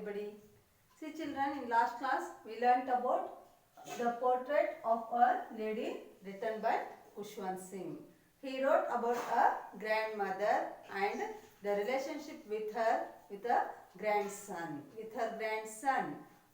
everybody. See children, in last class we learnt about the portrait of a lady written by Khushwant Singh. He wrote about a grandmother and the relationship with her grandson.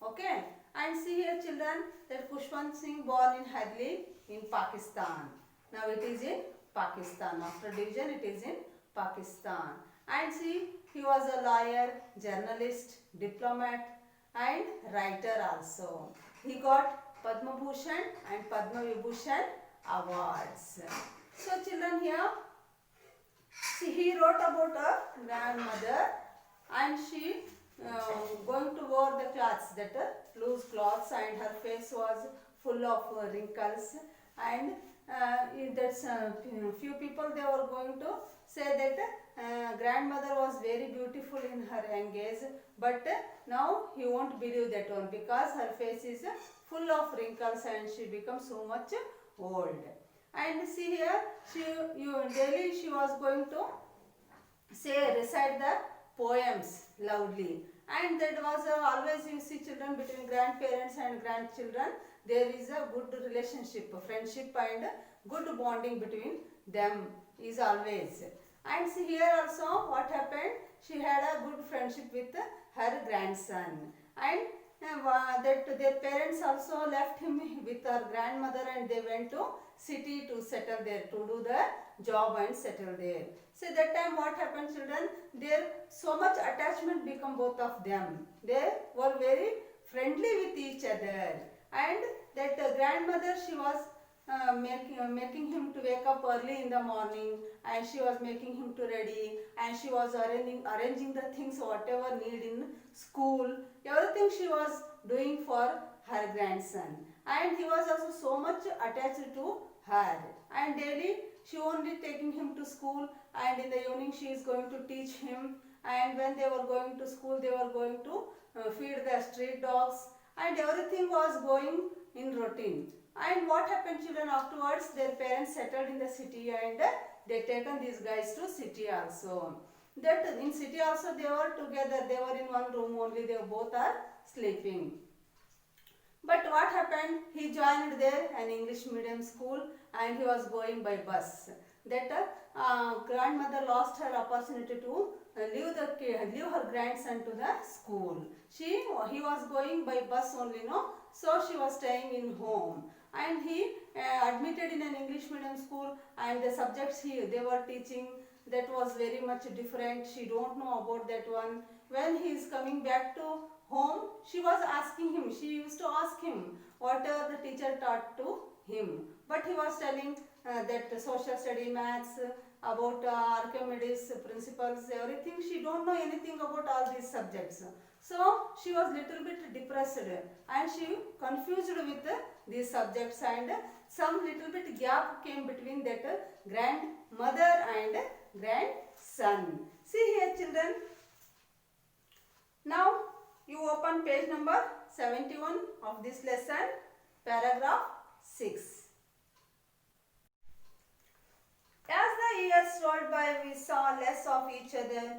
Okay. And see here children that Khushwant Singh born in Hadley in Pakistan. Now it is in Pakistan. After division it is in Pakistan. And see, he was a lawyer, journalist, diplomat and writer also. He got Padma Bhushan and Padma Vibhushan awards. So children here, see he wrote about a grandmother and she going to wear the clothes, that loose cloths, and her face was full of wrinkles, and that's few people they were going to say that grandmother was very beautiful in her young age, but now he won't believe that one because her face is full of wrinkles and she becomes so much old. And see here, daily she was going to recite the poems loudly, and that was always you see children between grandparents and grandchildren there is a good relationship, friendship and good bonding between them is always. And see here also what happened, she had a good friendship with her grandson, and that their parents also left him with her grandmother and they went to city to settle there, to do the job and settle there. So that time what happened children, there so much attachment become both of them. They were very friendly with each other, and that grandmother she was making him to wake up early in the morning, and she was making him to ready, and she was arranging the things whatever need in school, everything she was doing for her grandson, and he was also so much attached to her, and daily she only taking him to school, and in the evening she is going to teach him, and when they were going to school they were going to feed the street dogs, and everything was going in routine. And what happened children, afterwards their parents settled in the city and they taken these guys to city also. That in city also they were together, they were in one room only, they both are sleeping. But what happened, he joined there an English medium school and he was going by bus. That grandmother lost her opportunity to leave her grandson to the school. He was going by bus only, no, so she was staying in home, and he admitted in an English medium school, and the subjects they were teaching, that was very much different. She don't know about that one. When he is coming back to home, she was asking him, she used to ask him whatever the teacher taught to him, but he was telling that social study, maths, about Archimedes principles, everything. She don't know anything about all these subjects. So she was little bit depressed and she confused with these subjects, and some little bit gap came between that grandmother and grandson. See here children. Now you open page number 71 of this lesson, paragraph 6. As the years rolled by, we saw less of each other.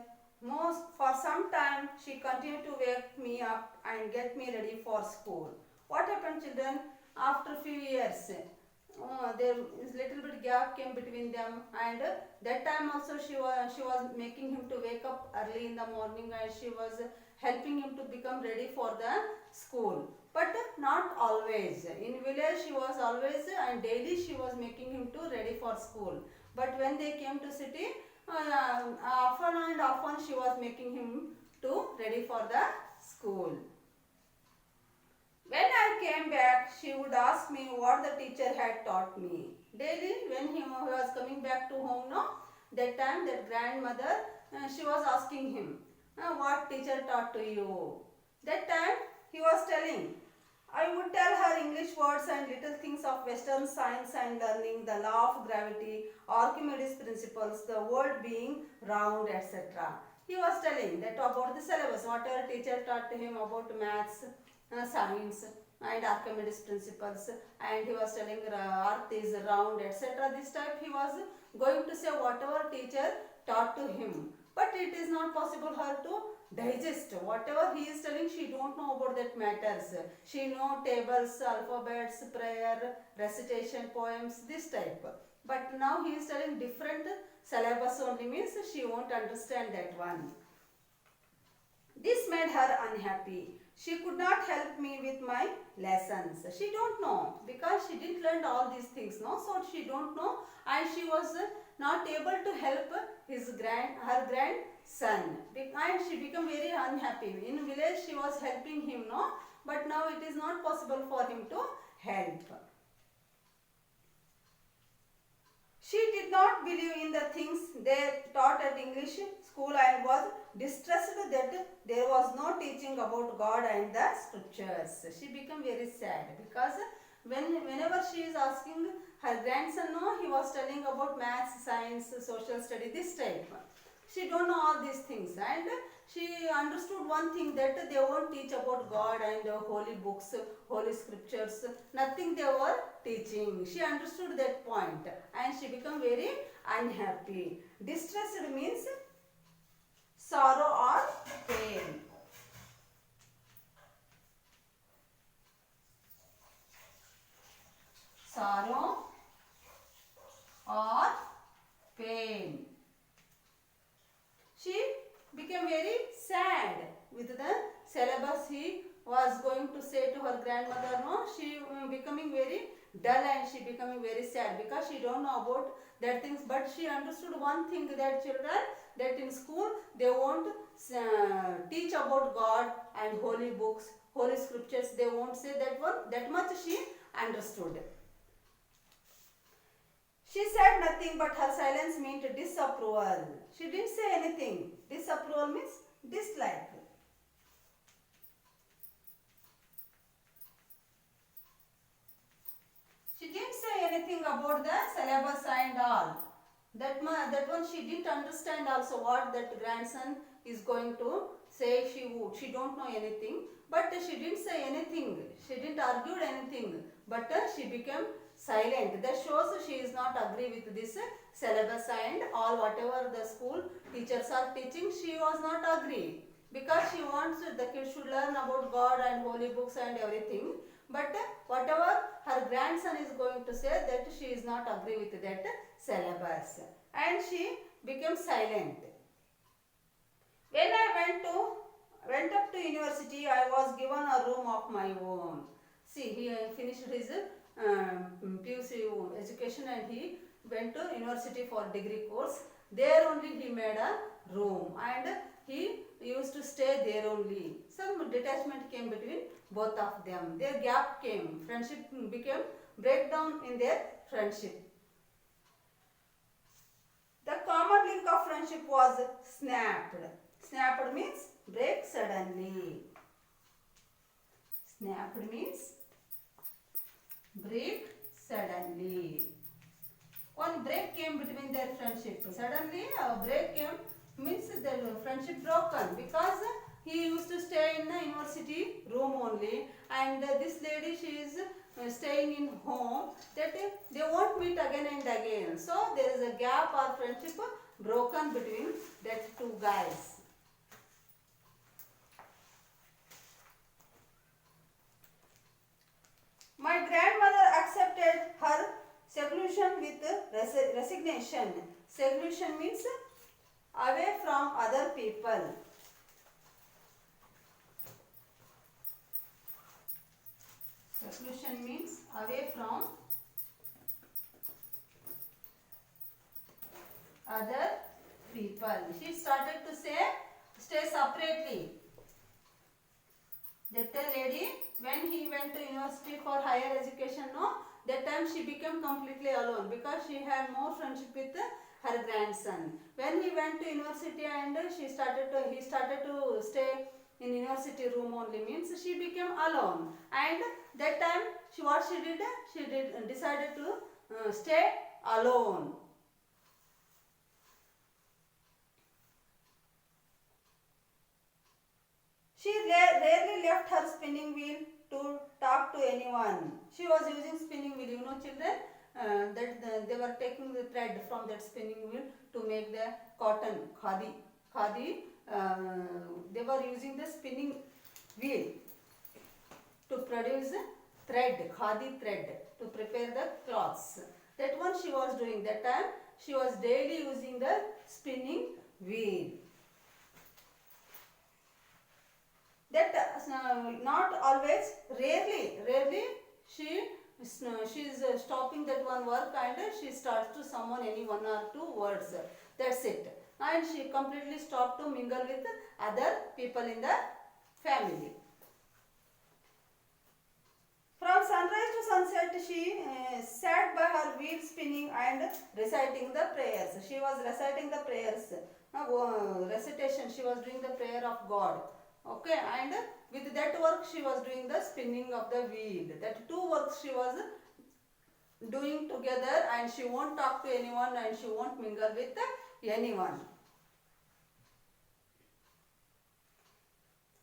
For some time, she continued to wake me up and get me ready for school. What happened, children? After few years, there is little bit gap came between them, and that time also she was making him to wake up early in the morning, and she was helping him to become ready for the school. But not always. In village, she was always and daily she was making him to ready for school. But when they came to city, often and often she was making him to ready for the school. When I came back, she would ask me what the teacher had taught me. Daily, when he was coming back to home, no, that time that grandmother, she was asking him, what teacher taught to you? That time he was telling, I would tell her English words and little things of Western science and learning, the law of gravity, Archimedes principles, the world being round, etc. He was telling that about the syllabus, whatever teacher taught to him about maths, science and Archimedes principles, and he was telling earth is round, etc. This type he was going to say whatever teacher taught to him. But it is not possible her to digest whatever he is telling. She don't know about that matters. She know tables, alphabets, prayer, recitation, poems, this type. But now he is telling different syllabus only, means she won't understand that one. This made her unhappy. She could not help me with my lessons. She don't know because she didn't learn all these things, no. So she don't know, and she was not able to help her grandson, and she became very unhappy. In village she was helping him, no, but now it is not possible for him to help. She did not believe in the things they taught at English school and was distressed that there was no teaching about God and the scriptures. She became very sad because whenever she is asking her grandson, no, he was telling about maths, science, social study, this type. She don't know all these things, and she understood one thing, that they won't teach about God and holy books, holy scriptures, nothing they were teaching. She understood that point and she became very unhappy. Distressed means sorrow or pain. Sorrow or pain. She became very sad with the syllabus he was going to say to her grandmother, no. She becoming very dull and she becoming very sad because she don't know about that things. But she understood one thing, that children, that in school they won't teach about God and holy books, holy scriptures, they won't say that one. That much she understood. She said nothing, but her silence meant disapproval. She didn't say anything. Disapproval means dislike. She didn't say anything about the syllabus and all. That one she didn't understand also what that grandson is going to say. She don't know anything, but she didn't say anything. She didn't argue anything, but she became silent. That shows she is not agree with this syllabus and all whatever the school teachers are teaching. She was not agree because she wants the kids should learn about God and holy books and everything. But whatever her grandson is going to say, that she is not agree with that syllabus, and she became silent. When I went up to university, I was given a room of my own. See, he finished his PUC education and he went to university for degree course. There only he made a room and he used to stay there only. Some detachment came between both of them. Their gap came. Friendship became breakdown in their friendship. The common link of friendship was snapped. Snapped means break suddenly. Snapped means break suddenly. One break came between their friendship. Suddenly a break came means their friendship broken because he used to stay in the university room only, and this lady, she is staying in home, that they won't meet again and again. So there is a gap or friendship broken between that two guys. My grandmother accepted her seclusion with resignation. Seclusion means away from other people. Seclusion means away from other people. She started to say stay separately. That lady, when he went to university for higher education, no, that time she became completely alone because she had more friendship with her grandson. When he went to university and he started to stay in university room only, means she became alone. And that time she decided to stay alone. She rarely left her spinning wheel to talk to anyone. She was using spinning wheel, you know, children, they were taking the thread from that spinning wheel to make the cotton khadi they were using the spinning wheel to produce thread, khadi thread, to prepare the cloths. That one she was doing. That time she was daily using the spinning wheel. That not always, rarely she is stopping that one work and she starts to summon any one or two words. That's it. And she completely stopped to mingle with other people in the family. From sunrise to sunset, she sat by her wheel spinning and reciting the prayers. She was reciting the prayers. Recitation, she was doing the prayer of God. Okay, and with that work, she was doing the spinning of the wheel. That two works she was doing together, and she won't talk to anyone and she won't mingle with anyone.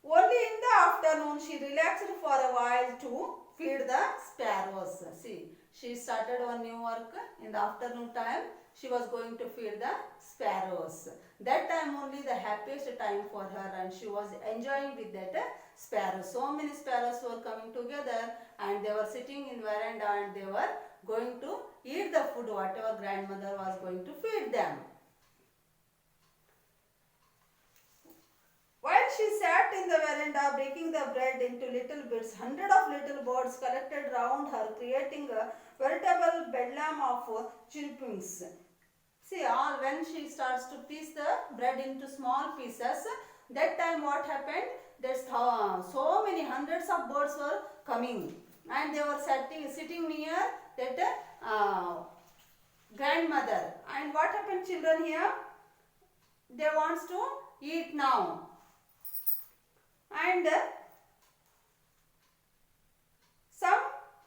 Only in the afternoon she relaxed for a while to feed the sparrows. See, she started one new work in the afternoon time. She was going to feed the sparrows. That time only the happiest time for her, and she was enjoying with that sparrows. So many sparrows were coming together and they were sitting in veranda and they were going to eat the food whatever grandmother was going to feed them. While she sat in the veranda breaking the bread into little bits, hundreds of little birds collected round her, creating a veritable bedlam of chirpings. See, all when she starts to piece the bread into small pieces, that time what happened? There's so many hundreds of birds were coming, and they were sitting near that grandmother. And what happened, children, here? They wants to eat now. And some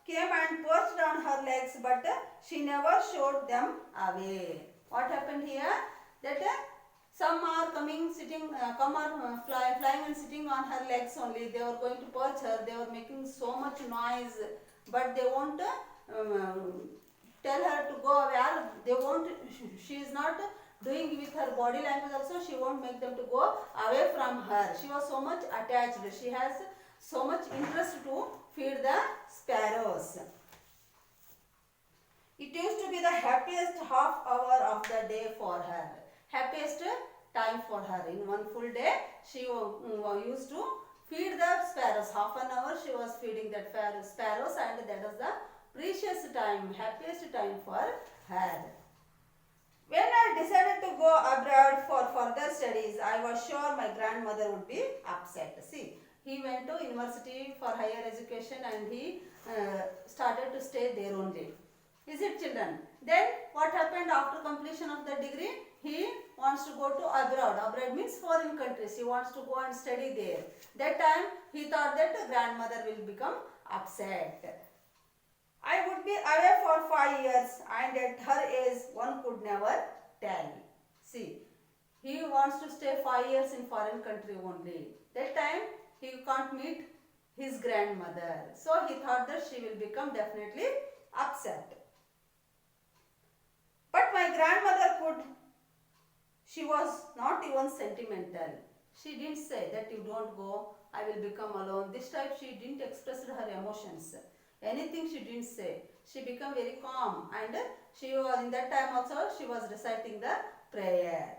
came and perched on her legs, but she never showed them away. What happened here? That some are coming, sitting, flying and sitting on her legs only. They were going to perch her. They were making so much noise, but they won't tell her to go away. They won't. She is not doing with her body language also. She won't make them to go away from her. She was so much attached. She has so much interest to feed the sparrows. It used to be the happiest half hour of the day for her. Happiest time for her. In one full day, she used to feed the sparrows. Half an hour she was feeding that sparrows, and that was the precious time, happiest time for her. When I decided to go abroad for further studies, I was sure my grandmother would be upset. See, he went to university for higher education and he started to stay there only. Is it, children? Then what happened after completion of the degree? He wants to go to abroad. Abroad means foreign countries. He wants to go and study there. That time he thought that grandmother will become upset. I would be away for 5 years, and at her age one could never tell. See, he wants to stay 5 years in foreign country only. That time he can't meet his grandmother. So he thought that she will become definitely upset. But my grandmother could. She was not even sentimental. She didn't say that you don't go, I will become alone. This type she didn't express her emotions. Anything she didn't say. She became very calm, and she was in that time also she was reciting the prayer.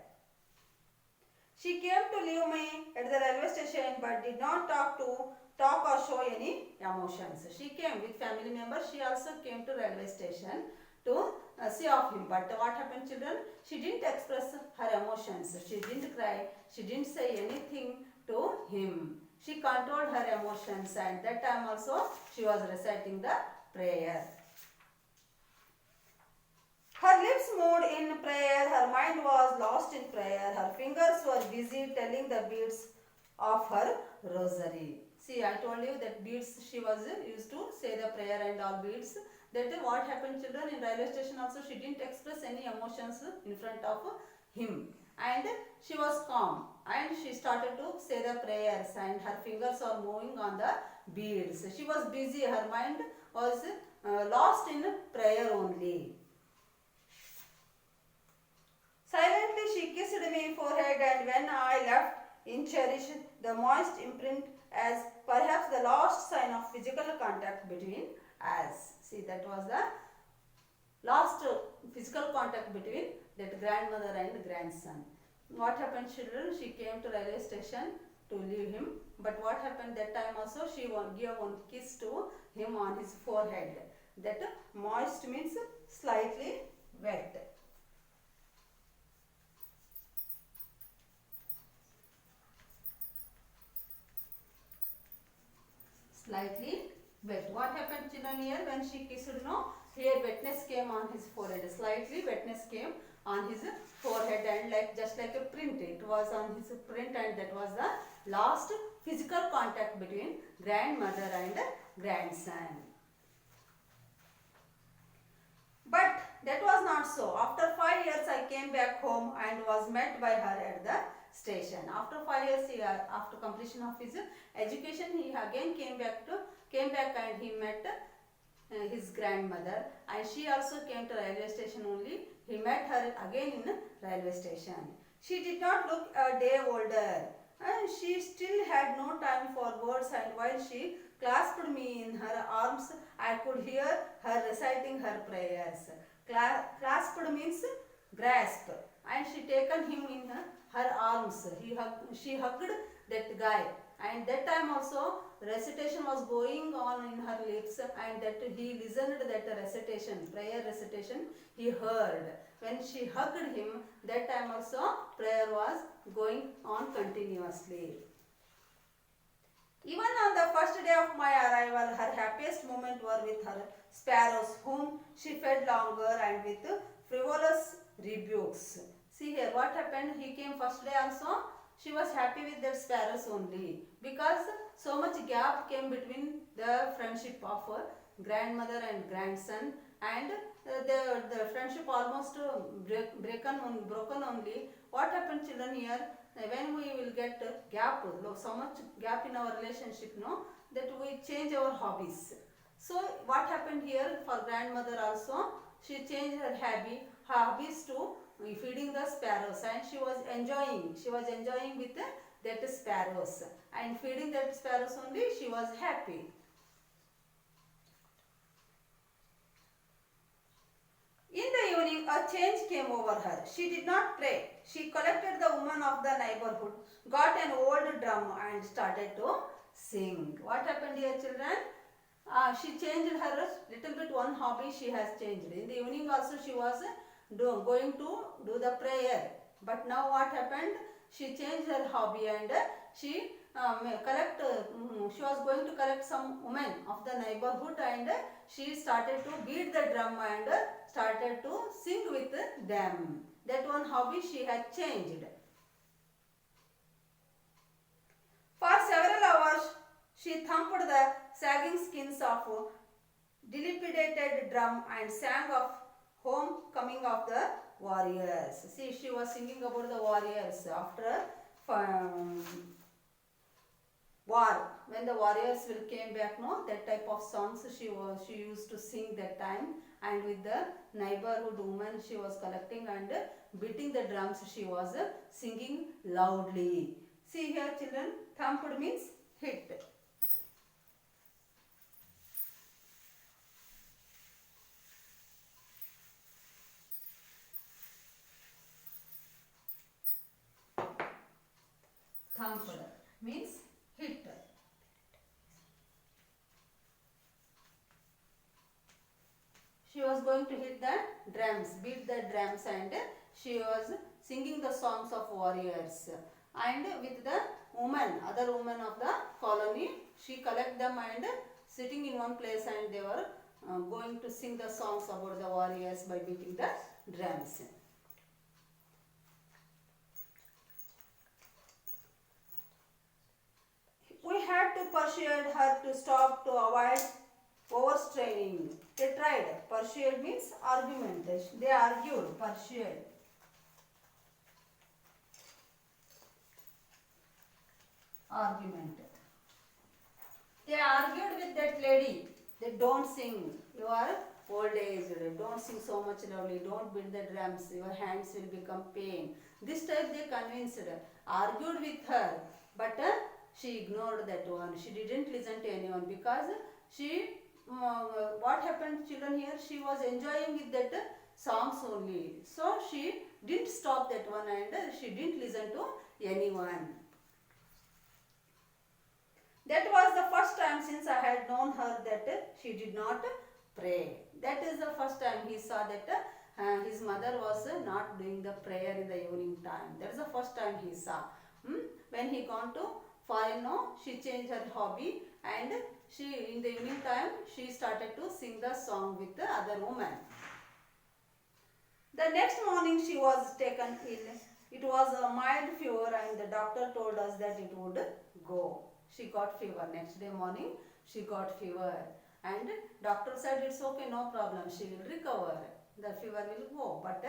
She came to leave me at the railway station but did not talk or show any emotions. She came with family members. She also came to railway station to see of him. But what happened, children? She didn't express her emotions. She didn't cry. She didn't say anything to him. She controlled her emotions, and that time also she was reciting the prayer. Her lips moved in prayer, her mind was lost in prayer, her fingers were busy telling the beads of her rosary. See, I told you that beads she was used to say the prayer and all beads. That what happened, children, in railway station also she didn't express any emotions in front of him. And she was calm, and she started to say the prayers, and her fingers are moving on the beads. She was busy, her mind was lost in prayer only. Silently she kissed me forehead, and when I left in cherish the moist imprint as perhaps the last sign of physical contact between us. See, that was the last physical contact between that grandmother and grandson. What happened, children? She came to railway station to leave him, but what happened that time also? She gave one kiss to him on his forehead. That moist means slightly wet. Slightly wet. What happened, children, here when she kissed? No, here wetness came on his forehead. Slightly wetness came on his forehead, and like just like a print, it was on his print, and that was the last physical contact between grandmother and grandson. But that was not so. After 5 years, I came back home and was met by her at the station. After 5 years, after completion of his education, he again came back and he met his grandmother, and she also came to railway station only. He met her again in railway station. She did not look a day older, and she still had no time for words, and while she clasped me in her arms, I could hear her reciting her prayers. Clasped means grasp, and she taken him in her arms. She hugged that guy, and that time also recitation was going on in her lips, and that he listened that recitation, prayer recitation, he heard. When she hugged him, that time also prayer was going on continuously. Even on the first day of my arrival, her happiest moments were with her sparrows, whom she fed longer and with frivolous rebukes. See here, what happened? He came first day also. She was happy with their sparrows only, because so much gap came between the friendship of grandmother and grandson, and the friendship almost broken only. What happened, children, here? When we will get gap, so much gap in our relationship, no, that we change our hobbies. So what happened here for grandmother also? She changed her hobbies to feeding the sparrows, and she was enjoying with that sparrows, and feeding that sparrows only she was happy. In the evening, a change came over her. She did not pray. She collected the women of the neighborhood, got an old drum, and started to sing. What happened here, children? She changed her little bit, one hobby she has changed. In the evening also she was going to do the prayer. But now what happened? She changed her hobby, and she she was going to collect some women of the neighborhood, and she started to beat the drum and started to sing with them. That one hobby she had changed. For several hours she thumped the sagging skins of dilapidated drum and sang of homecoming of the warriors. See, she was singing about the warriors after war. When the warriors will came back, no, that type of songs she used to sing that time, and with the neighborhood women she was collecting and beating the drums, she was singing loudly. See here, children, thumped means hit. Thumped means hit. She was going to hit the drums, beat the drums, and she was singing the songs of warriors. And with the other women of the colony, she collect them and sitting in one place, and they were going to sing the songs about the warriors by beating the drums. We had to persuade her to stop to avoid overstraining. They tried. Persuade means argument. They argued. Persuade. Argument. They argued with that lady. They don't sing. You are old age. Don't sing so much loudly. Don't beat the drums. Your hands will become pain. This type they convinced. argued with her, but she ignored that one. She didn't listen to anyone because she, what happened children here, she was enjoying with that songs only. So she didn't stop that one and she didn't listen to anyone. That was the first time since I had known her that she did not pray. That is the first time he saw that his mother was not doing the prayer in the evening time. That is the first time he saw. When he gone to foreign, she changed her hobby and she in the evening time she started to sing the song with the other woman. The next morning she was taken ill. It was a mild fever and the doctor told us that it would go. She got fever. Next day morning she got fever and doctor said it's okay, no problem, she will recover, the fever will go. But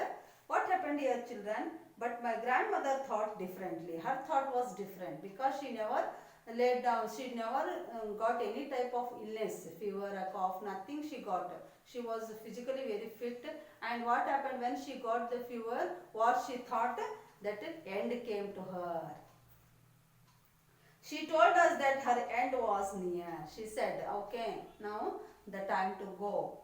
what happened here children? But my grandmother thought differently. Her thought was different because she never laid down, she never got any type of illness, fever, a cough, nothing she got. She was physically very fit. And what happened when she got the fever? What she thought? That end came to her. She told us that her end was near. She said, okay, now the time to go.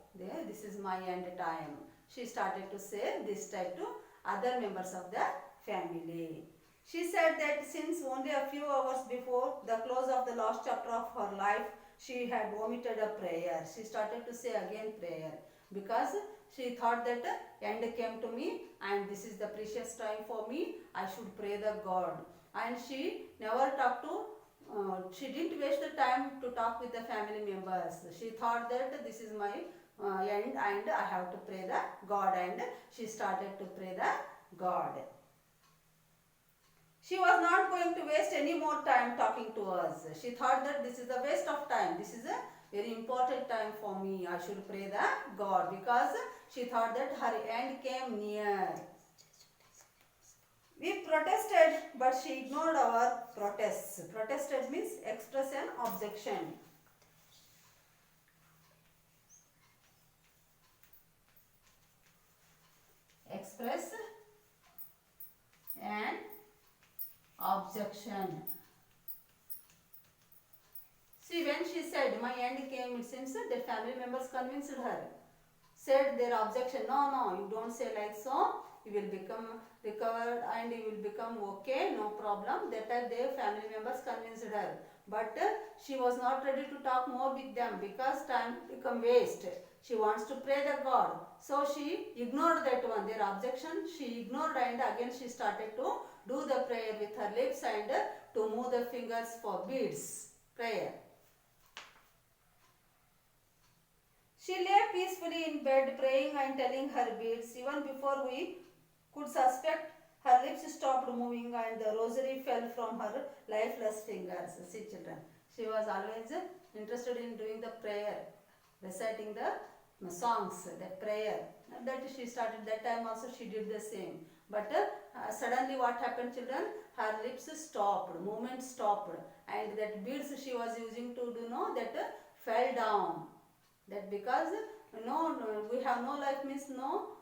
This is my end time. She started to say this type to other members of the family. She said that since only a few hours before the close of the last chapter of her life, she had omitted a prayer. She started to say again prayer because she thought that end came to me and this is the precious time for me. I should pray the God. And she never talked to, she didn't waste the time to talk with the family members. She thought that this is my end and I have to pray the God, and she started to pray the God. She was not going to waste any more time talking to us. She thought that this is a waste of time. This is a very important time for me. I should pray the God because she thought that her end came near. We protested, but she ignored our protests. Protested means express an objection. Express an objection. See, when she said my end came, it seems that family members convinced her. Said their objection, no, you don't say like so. You will become recovered and you will become okay, no problem. That time their family members convinced her. But she was not ready to talk more with them because time become waste. She wants to pray the God. So she ignored that one, their objection. She ignored and again she started to do the prayer with her lips and to move the fingers for beads. Prayer. She lay peacefully in bed praying and telling her beads. Even before we could suspect, her lips stopped moving and the rosary fell from her lifeless fingers. See children, she was always interested in doing the prayer, reciting the songs, the prayer. That she started, that time also she did the same. But suddenly what happened children? Her lips stopped, movement stopped, and that beads she was using to do that fell down. That because we have no life means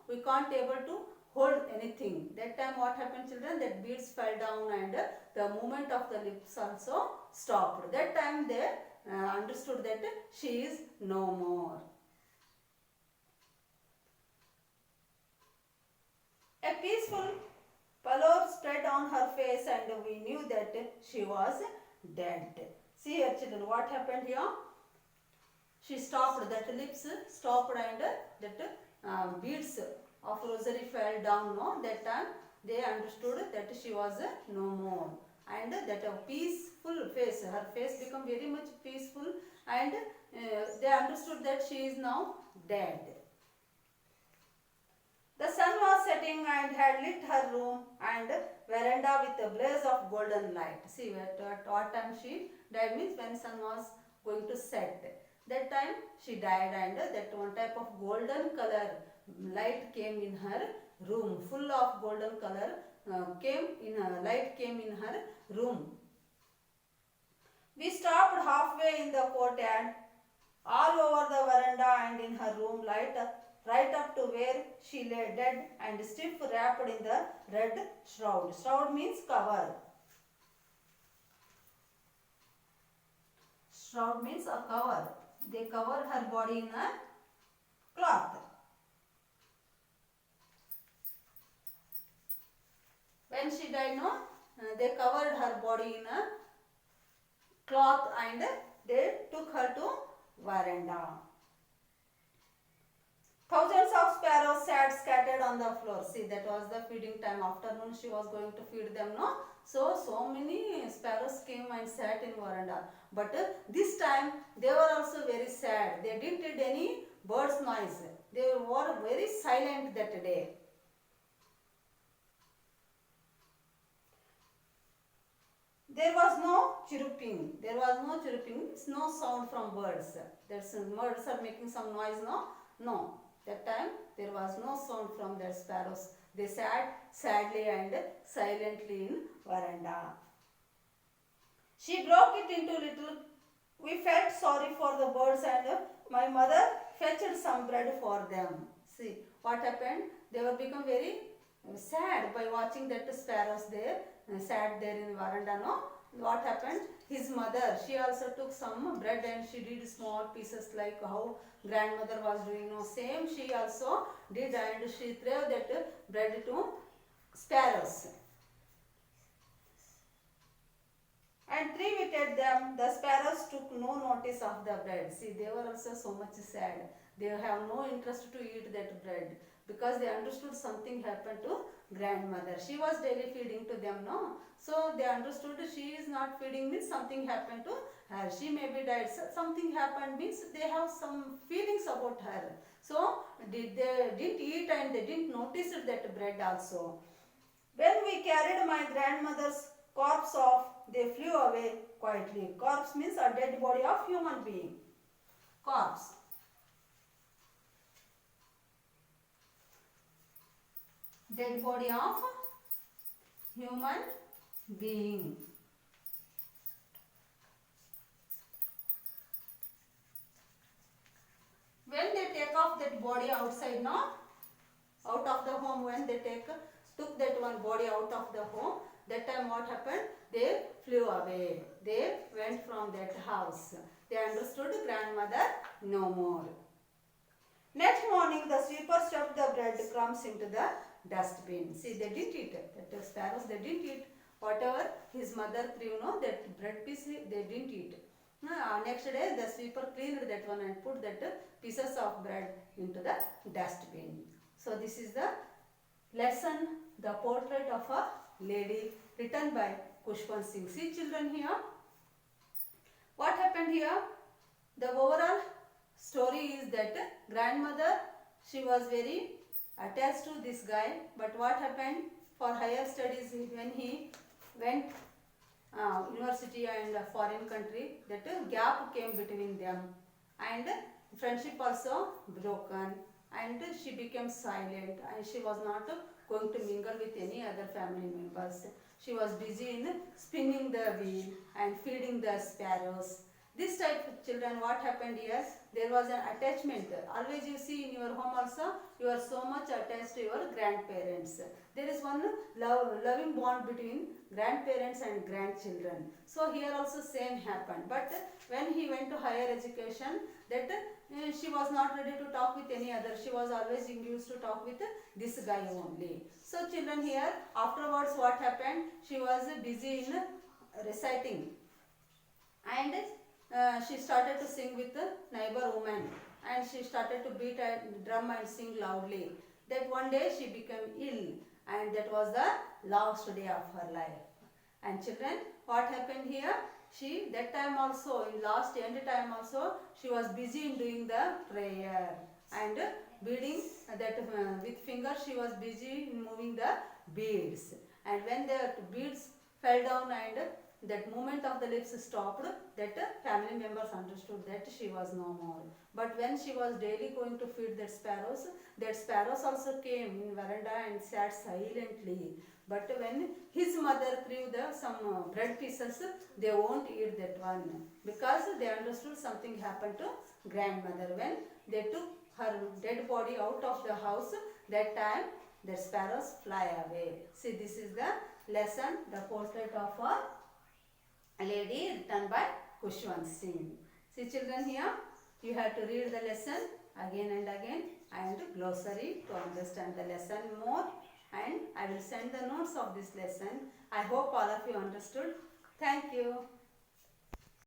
we can't able to hold anything. That time what happened children? That beads fell down and the movement of the lips also stopped. That time they understood that she is no more. A peaceful pallor spread on her face and we knew that she was dead. See here children, what happened here? She stopped, that lips stopped and that beads of rosary fell down. That time they understood that she was no more. And that a peaceful face, her face became very much peaceful and they understood that she is now dead. The sun was setting and had lit her room and veranda with a blaze of golden light. See at what time she died means when sun was going to set. That time she died and that one type of golden color light came in her room. Full of golden color light came in her room. We stopped halfway in the courtyard, all over the veranda and in her room, right up to where she lay dead and stiff wrapped in the red shroud. Shroud means cover. Shroud means a cover. They covered her body in a cloth. When she died, no, they covered her body in a cloth and they took her to veranda. Thousands of sparrows sat scattered on the floor. See, that was the feeding time. Afternoon she was going to feed them, no? So many sparrows came and sat in veranda. But this time they were also very sad. They didn't hear any bird's noise. They were very silent that day. There was no chirruping. There was no chirruping. It's no sound from birds. There's birds are making some noise, no? No. That time there was no sound from their sparrows. They sat sadly and silently in veranda. She broke it into little. We felt sorry for the birds and my mother fetched some bread for them. See what happened? They were become very sad by watching that sparrows there sat there in veranda. No, what happened? His mother, she also took some bread and she did small pieces like how grandmother was doing. No, same she also did and she threw that bread to sparrows. And three-witted them, the sparrows took no notice of the bread. See, they were also so much sad. They have no interest to eat that bread because they understood something happened to grandmother. She was daily feeding to them, no? So they understood she is not feeding means something happened to her. She may be died. So something happened means they have some feelings about her. So they didn't eat and they didn't notice that bread also. When we carried my grandmother's corpse off, they flew away quietly. Corpse means a dead body of human being. Corpse. Dead body of human being. When they take off that body outside, no? Out of the home, when they took that one body out of the home, that time what happened? They flew away. They went from that house. They understood grandmother no more. Next morning, the sweeper stuffed the bread crumbs into the dustbin. See, they didn't eat it. The sparrows, they didn't eat whatever his mother threw, no, that bread piece, they didn't eat. Next day, the sweeper cleaned that one and put that pieces of bread into the dustbin. So, this is the lesson, the portrait of a lady written by Khushwant Singh. See children here, what happened here? The overall story is that grandmother, she was very attached to this guy, but what happened for higher studies when he went university and foreign country, that gap came between them and friendship also broken and she became silent and she was not going to mingle with any other family members. She was busy in spinning the wheel and feeding the sparrows. This type of children, what happened here? There was an attachment. Always you see in your home also, you are so much attached to your grandparents. There is one loving bond between grandparents and grandchildren. So here also same happened. But when he went to higher education, that she was not ready to talk with any other. She was always used to talk with this guy only. So children here, afterwards what happened? She was busy in reciting. And she started to sing with the neighbor woman and she started to beat a drum and sing loudly. That one day she became ill and that was the last day of her life. And children, what happened here? She, that time also, in last end time also, she was busy in doing the prayer and beading that with fingers she was busy in moving the beads. And when the beads fell down and that movement of the lips stopped, that family members understood that she was no more. But when she was daily going to feed that sparrows also came in veranda and sat silently. But when his mother threw some bread pieces, they won't eat that one because they understood something happened to grandmother. When they took her dead body out of the house, that time the sparrows fly away. See, this is the lesson, the portrait of a lady written by Khushwant Singh. See children, here you have to read the lesson again and again and glossary to understand the lesson more, and I will send the notes of this lesson. I hope all of you understood. Thank you.